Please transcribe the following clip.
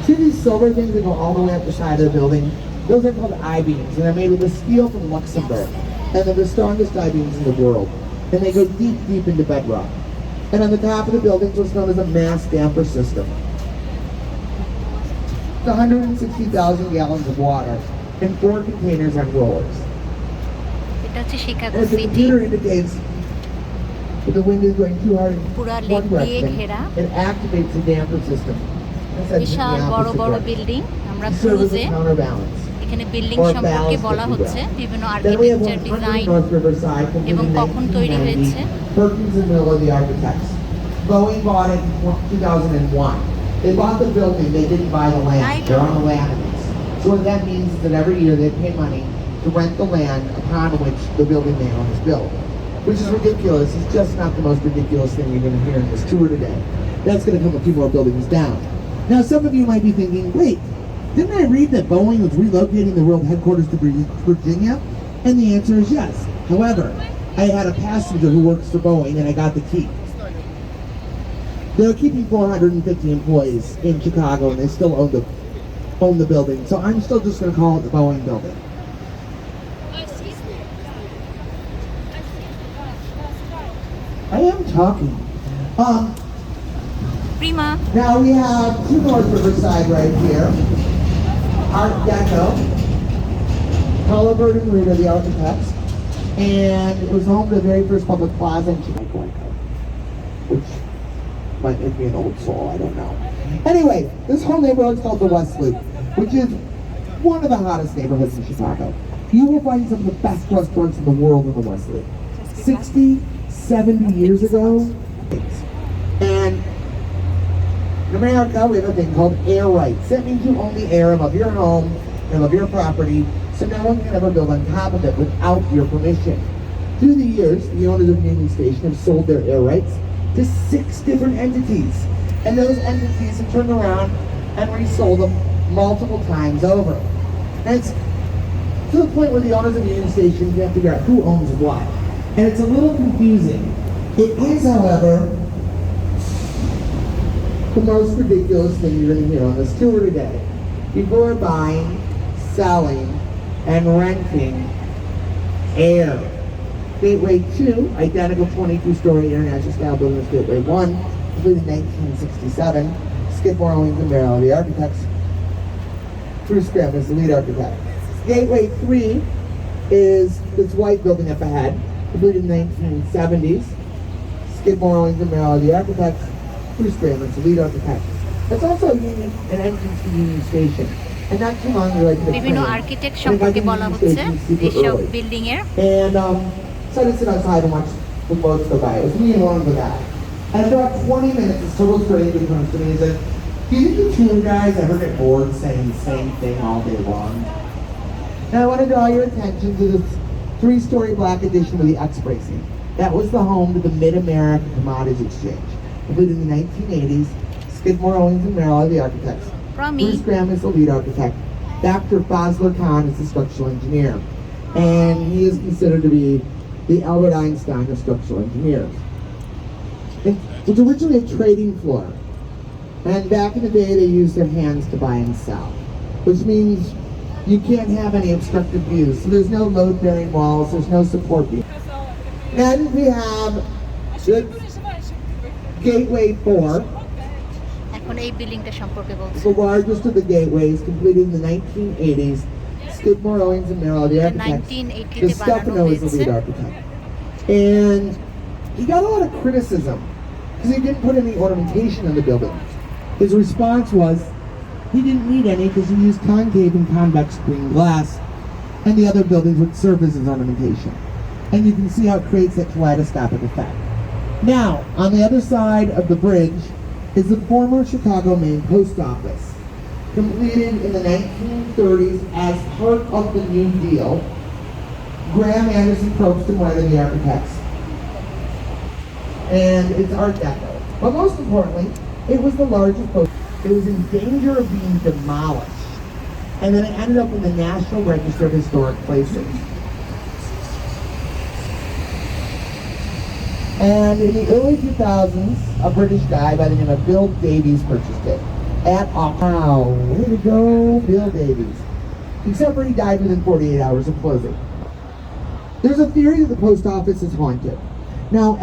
See these silver things that go all the way up the side of the building? Those are called I-beams, and they're made with a steel from Luxembourg. And they're the strongest I-beams in the world. And they go deep, deep into bedrock. And on the top of the building is what's known as a mass damper system. It's 160,000 gallons of water in 4 containers on rollers. এটা হচ্ছে Chicago As the city computer indicates, if the wind is going too hard in পুরা one lake দিয়ে direction, ঘেরা it activates the damper system. And sends it in the বিশাল বড় opposite বড় direction. Building আমরা To serve as ক্রুজে a counterbalance. এখানে building Or সম্পর্কে ballast, বলা if you will. হচ্ছে বিভিন্ন Then we have architecture 100 design North Riverside, completed এবং in কখন তৈরি 1990. হয়েছে Perkins and Will are the architects. Boeing bought it in 2001. They bought the building, they didn't buy the land. They're on the land lease. So what that means is that every year they pay money to rent the land upon which the building they own is built. Which is ridiculous. It's just not the most ridiculous thing you're going to hear in this tour today. That's going to come a few more buildings down. Now some of you might be thinking, wait, didn't I read that Boeing was relocating the world headquarters to Virginia? And the answer is yes. However, I had a passenger who works for Boeing and I got the key. They're keeping 450 employees in Chicago and they still own the building. So I'm still just going to call it the Boeing building. I am talking. Prima. Now we have 2 North Riverside right here. Art Deco. Cullerbert and Root are the architects. And it was home to the very first public plaza in Chicago, which might make me an old soul, I don't know. Anyway, this whole neighborhood is called the West Loop, which is one of the hottest neighborhoods in Chicago. You will find some of the best restaurants in the world in the West Loop. 60, 70 years ago. And in America, we have a thing called air rights. That means you own the air above your home and above your property, so no one can ever build on top of it without your permission. Through the years, the owners of Union Station have sold their air rights to 6 different entities. And those entities have turned around and resold them multiple times over. And it's to the point where the owners of Union Station can't figure out who owns what. And it's a little confusing. It is, however, the most ridiculous thing you're going to hear on this tour today. People are buying, selling, and renting air. Gateway 2, identical 22-story international style building as Gateway 1, completed in 1967. Skidmore, Owings & Merrill are the architects. Bruce Graham is the lead architect. Gateway 3 is this white building up ahead, completed in the 1970s. Skidmore, Owings & Merrill are the architects. Bruce Graham is the lead architect. It's also an entrance to Union Station. And not too long ago, বিভিন্ন architect সম্পর্কে বলা হচ্ছে এইসব building এর And so I just sit outside and watch the boats go by. It was me and one of the guys. And for about 20 minutes, this total stranger comes to me and says, do you think the tour guys ever get bored saying the same thing all day long? Now I want to draw your attention to this 3-story black addition with the X-bracing. That was the home to the Mid-America Commodities Exchange. Completed in the 1980s. Skidmore, Owings & Merrill are the architects. Bruce Graham is the lead architect. Dr. Fazlur Khan is the structural engineer. And he is considered to be the Albert Einstein of structural engineers. It was originally a trading floor. And back in the day, they used their hands to buy and sell. Which means you can't have any obstructive views. So there's no load-bearing walls, there's no support beam. Then we have the Gateway 4. এখন এই বিল্ডিংটা সম্পর্কে বলছি The largest of the gateways, completed in the 1980s. Skidmore, Owings & Merrill, the architects. 1980 The Stefano is the lead architect. And he got a lot of criticism because he didn't put any ornamentation in the building. His response was he didn't need any because he used concave and convex green glass, and the other buildings would serve as his ornamentation. And you can see how it creates that kaleidoscopic effect. Now, on the other side of the bridge is the former Chicago Main Post Office, completed in the 1930s as part of the New Deal. Graham, Anderson, Probst, and White are the architects. And it's Art Deco. But most importantly, it was the largest post. It was in danger of being demolished. And then it ended up in the National Register of Historic Places. And in the early 2000s, a British guy by the name of Bill Davies purchased it. at Wow, way to go, Bill Davies. Except for he died within 48 hours of closing. There's a theory that the post office is haunted. Now,